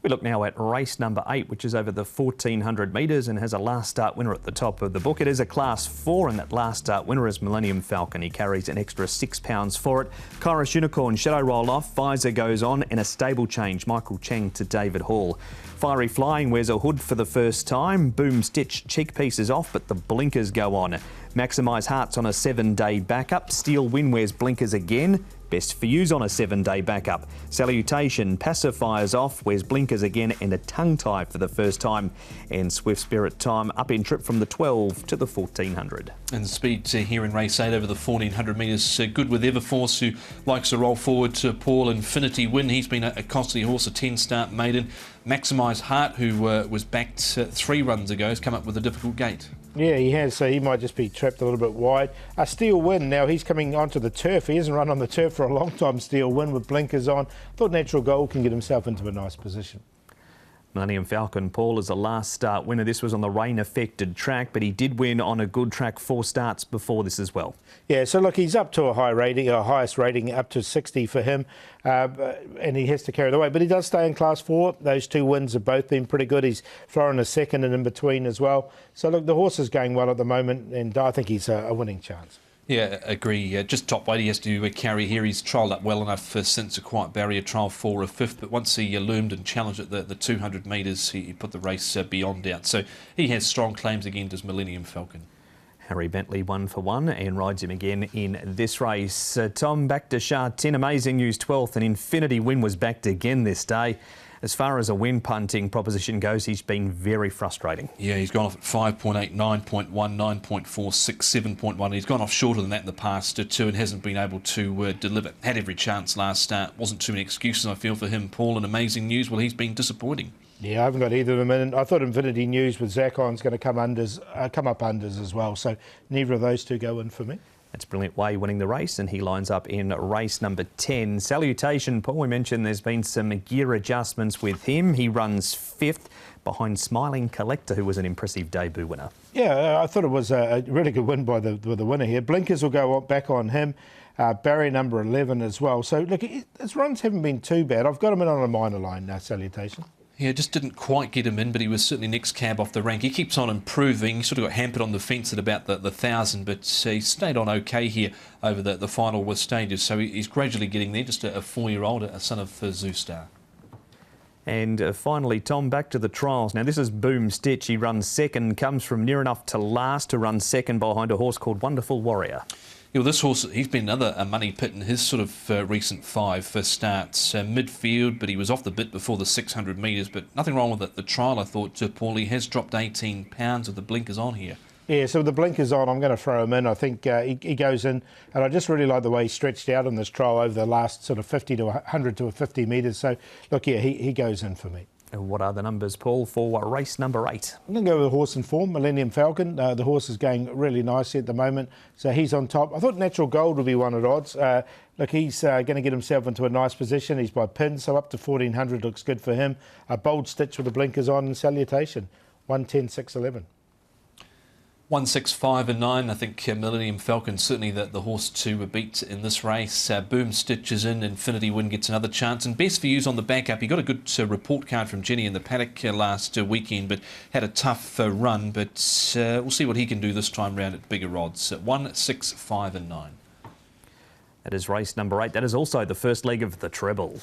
We look now at race number 8, which is over the 1400 metres and has a last start winner at the top of the book. It is a Class 4 and that last start winner is Millennium Falcon. He carries an extra £6 for it. Kairos Unicorn Shadow roll off. Pfizer goes on and a stable change. Michael Cheng to David Hall. Fiery Flying wears a hood for the first time. Boom Stitch cheek pieces off, but the blinkers go on. Maximise Hearts on a 7-day backup. Steel Win wears blinkers again. Best for You's on a 7-day backup. Salutation pacifiers off, wears blinkers again and a tongue tie for the first time. And Swift Spirit Time up in trip from the 12 to the 1400. And the speed here in race 8 over the 1400 metres, good with Everforce, who likes to roll forward to Paul Infinity Win. He's been a costly horse, a 10-start maiden. Maximise Heart, who was backed 3 runs ago, has come up with a difficult gate. Yeah, he has, so he might just be trapped a little bit wide. Steel Win, now he's coming onto the turf. He hasn't run on the turf for a long time, Steel Win, with blinkers on. Thought Natural Gold can get himself into a nice position. Millennium Falcon, Paul, is a last start winner. This was on the rain-affected track, but he did win on a good track 4 starts before this as well. Yeah, so look, he's up to a high rating, a highest rating up to 60 for him, and he has to carry the weight. But he does stay in Class 4. Those 2 wins have both been pretty good. He's throwing a second and in between as well. So look, the horse is going well at the moment, and I think he's a winning chance. Yeah, agree. Just top weight he has to carry here. He's trialled up well enough since a quiet barrier trial for a 5th, but once he loomed and challenged at the 200 metres, he put the race beyond doubt. So he has strong claims again, does Millennium Falcon. Harry Bentley 1 for 1 and rides him again in this race. Tom, back to Sha Tin. Amazing news, 12th, and Infinity Win was backed again this day. As far as a win punting proposition goes, he's been very frustrating. Yeah, he's gone off at 5.8, 9.1, 9.4, 6, 7.1. He's gone off shorter than that in the past too and hasn't been able to deliver. Had every chance last start. Wasn't too many excuses, I feel, for him. Paul, and amazing news, well, he's been disappointing. Yeah, I haven't got either of them in. I thought Infinity News with Zach On's going to come up unders as well, so neither of those two go in for me. That's Brilliant Way winning the race, and he lines up in race number 10. Salutation, Paul, we mentioned there's been some gear adjustments with him. He runs 5th behind Smiling Collector, who was an impressive debut winner. Yeah, I thought it was a really good win by the winner here. Blinkers will go back on him. Barrier number 11 as well. So, look, his runs haven't been too bad. I've got him in on a minor line, Salutation. Yeah, just didn't quite get him in, but he was certainly next cab off the rank. He keeps on improving. He sort of got hampered on the fence at about the 1,000, but he stayed on okay here over the final stages. So he's gradually getting there, just a 4-year-old, a son of Zoostar. And finally, Tom, back to the trials. Now, this is Boom Stitch. He runs 2nd, comes from near enough to last to run 2nd behind a horse called Wonderful Warrior. Yeah, well, this horse, he's been another money pit in his sort of recent 5 starts. Midfield, but he was off the bit before the 600 metres, but nothing wrong with it. The trial, I thought, Paul, he has dropped 18 pounds with the blinkers on here. Yeah, so with the blinkers on, I'm going to throw him in. I think he goes in, and I just really like the way he stretched out in this trial over the last sort of 50 to 100 to 50 metres. So, look, yeah, he goes in for me. And what are the numbers, Paul, for race number 8? I'm going to go with a horse in form, Millennium Falcon. The horse is going really nicely at the moment, so he's on top. I thought Natural Gold would be one at odds. Look, he's going to get himself into a nice position. He's by pin, so up to 1400 looks good for him. A Bold Stitch with the blinkers on and Salutation. 110, 6, 11. 1, 6, 5 and 9. I think Millennium Falcon certainly the horse to beat in this race. Boom Stitch is in. Infinity Win gets another chance. And Best for You's on the backup. He got a good report card from Jenny in the paddock last weekend, but had a tough run. But we'll see what he can do this time round at bigger odds. 1, 6, 5 and 9. That is race number 8. That is also the first leg of the treble.